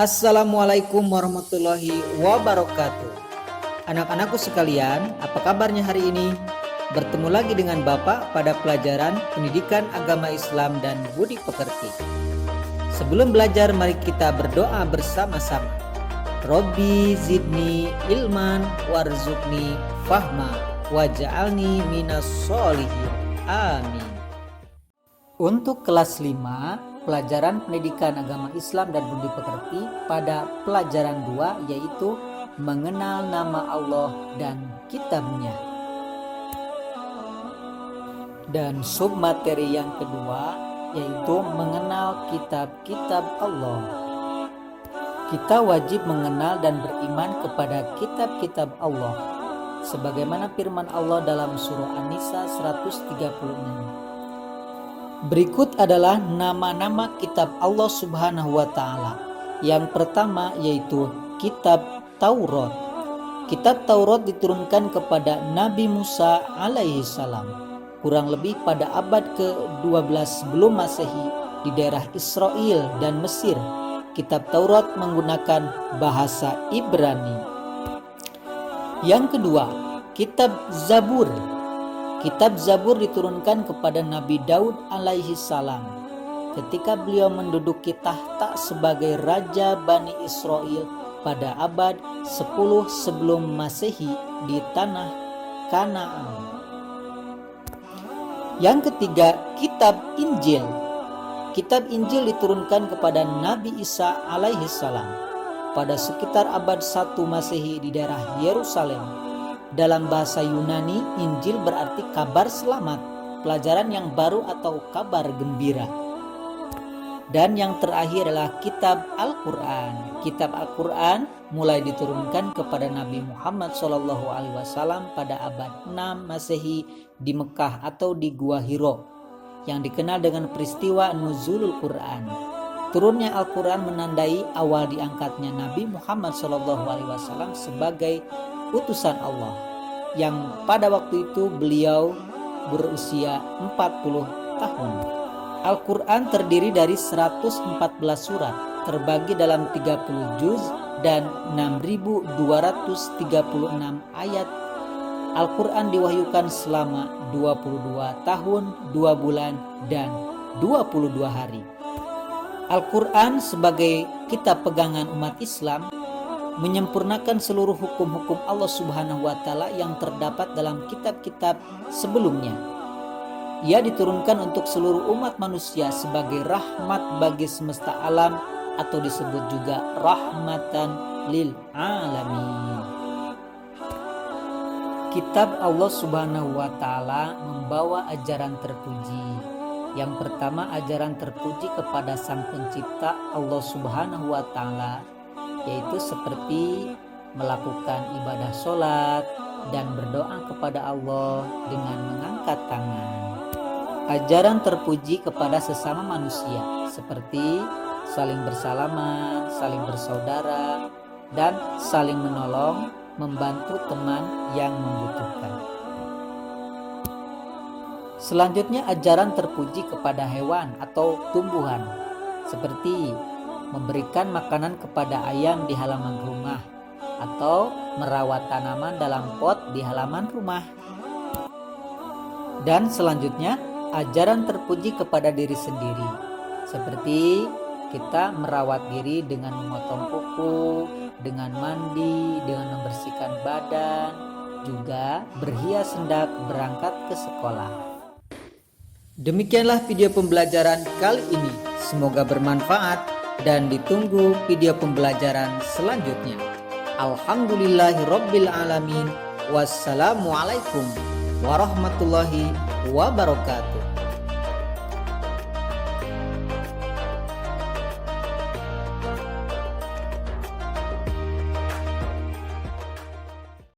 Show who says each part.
Speaker 1: Assalamualaikum warahmatullahi wabarakatuh. Anak-anakku sekalian, apa kabarnya hari ini? Bertemu lagi dengan Bapak pada pelajaran Pendidikan Agama Islam dan Budi Pekerti. Sebelum belajar, mari kita berdoa bersama-sama. Robbi zidni ilman warzuqni fahma waj'alni minas sholihin. Amin. Untuk kelas 5, pelajaran Pendidikan Agama Islam dan Budi Pekerti pada pelajaran 2, yaitu mengenal nama Allah dan kitabnya. Dan submateri yang kedua yaitu mengenal kitab-kitab Allah. Kita wajib mengenal dan beriman kepada kitab-kitab Allah sebagaimana firman Allah dalam surah An-Nisa 136. Berikut adalah nama-nama kitab Allah Subhanahu wa Ta'ala. Yang pertama yaitu kitab Taurat. Kitab Taurat diturunkan kepada Nabi Musa alaihi salam kurang lebih pada abad ke-12 sebelum Masehi di daerah Israel dan Mesir. Kitab Taurat menggunakan bahasa Ibrani. Yang kedua, kitab Zabur. Kitab Zabur diturunkan kepada Nabi Daud alaihi salam ketika beliau menduduki tahta sebagai Raja Bani Israel pada abad 10 sebelum Masehi di tanah Kanaan. Yang ketiga, kitab Injil. Kitab Injil diturunkan kepada Nabi Isa alaihi salam pada sekitar abad 1 Masehi di daerah Yerusalem. Dalam bahasa Yunani, Injil berarti kabar selamat, pelajaran yang baru atau kabar gembira. Dan yang terakhir adalah kitab Al-Quran. Kitab Al-Quran mulai diturunkan kepada Nabi Muhammad SAW pada abad 6 Masehi di Mekah atau di Gua Hiro, yang dikenal dengan peristiwa Nuzulul Quran. Turunnya Al-Quran menandai awal diangkatnya Nabi Muhammad SAW sebagai utusan Allah, yang pada waktu itu beliau berusia 40 tahun. Al-Quran terdiri dari 114 surat, terbagi dalam 30 juz dan 6.236 ayat. Al-Quran diwahyukan selama 22 tahun, 2 bulan, dan 22 hari. Al-Quran sebagai kitab pegangan umat Islam menyempurnakan seluruh hukum-hukum Allah Subhanahu wa Ta'ala yang terdapat dalam kitab-kitab sebelumnya. Ia diturunkan untuk seluruh umat manusia sebagai rahmat bagi semesta alam atau disebut juga rahmatan lil alamin. Kitab Allah Subhanahu wa Ta'ala membawa ajaran terpuji. Yang pertama, ajaran terpuji kepada Sang Pencipta Allah Subhanahu wa Ta'ala, yaitu seperti melakukan ibadah sholat dan berdoa kepada Allah dengan mengangkat tangan. Ajaran terpuji kepada sesama manusia seperti saling bersalaman, saling bersaudara, dan saling menolong, membantu teman yang membutuhkan. Selanjutnya, ajaran terpuji kepada hewan atau tumbuhan seperti memberikan makanan kepada ayam di halaman rumah atau merawat tanaman dalam pot di halaman rumah. Dan selanjutnya, ajaran terpuji kepada diri sendiri seperti kita merawat diri dengan memotong kuku, dengan mandi, dengan membersihkan badan, juga berhias hendak berangkat ke sekolah. Demikianlah video pembelajaran kali ini. Semoga bermanfaat dan ditunggu video pembelajaran selanjutnya. Alhamdulillahirabbil alamin. Wassalamualaikum warahmatullahi wabarakatuh.